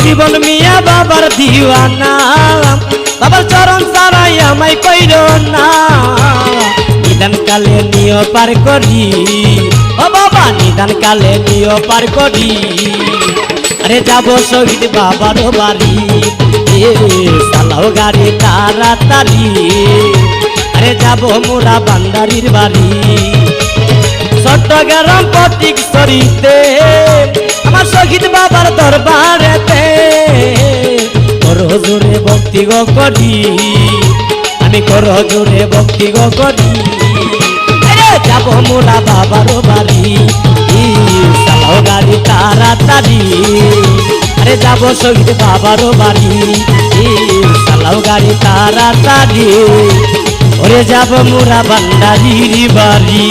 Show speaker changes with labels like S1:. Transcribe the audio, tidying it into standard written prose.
S1: জীবন মিয়া বাবার দিওয়ানা বাবার চরণ ছাড়াই আমায় কইর না নিদান কালে নিও পার করি ও বাবা নিদান কালে নিও পার করি আরে যাব শহীদ বাবার বাড়ি চালাও গাড়ি তাড়াতাড়ি আরে যাব মোরা বান্দারির বাড়ি চট্টগ্রাম ফটিকছড়িতে আমার শহীদ বাবার দরবারেতে করো জোরে ভক্তি গো করি আমি করো জোরে ভক্তি গো করি আরে যাব মোরা বাবার বাড়ি চালাও গাড়ি তাড়াতাড়ি আরে যাব শহীদ বাবার বাড়ি চালাও গাড়ি তাড়াতাড়ি ওরে যাব মোরা বান্দারির বাড়ি।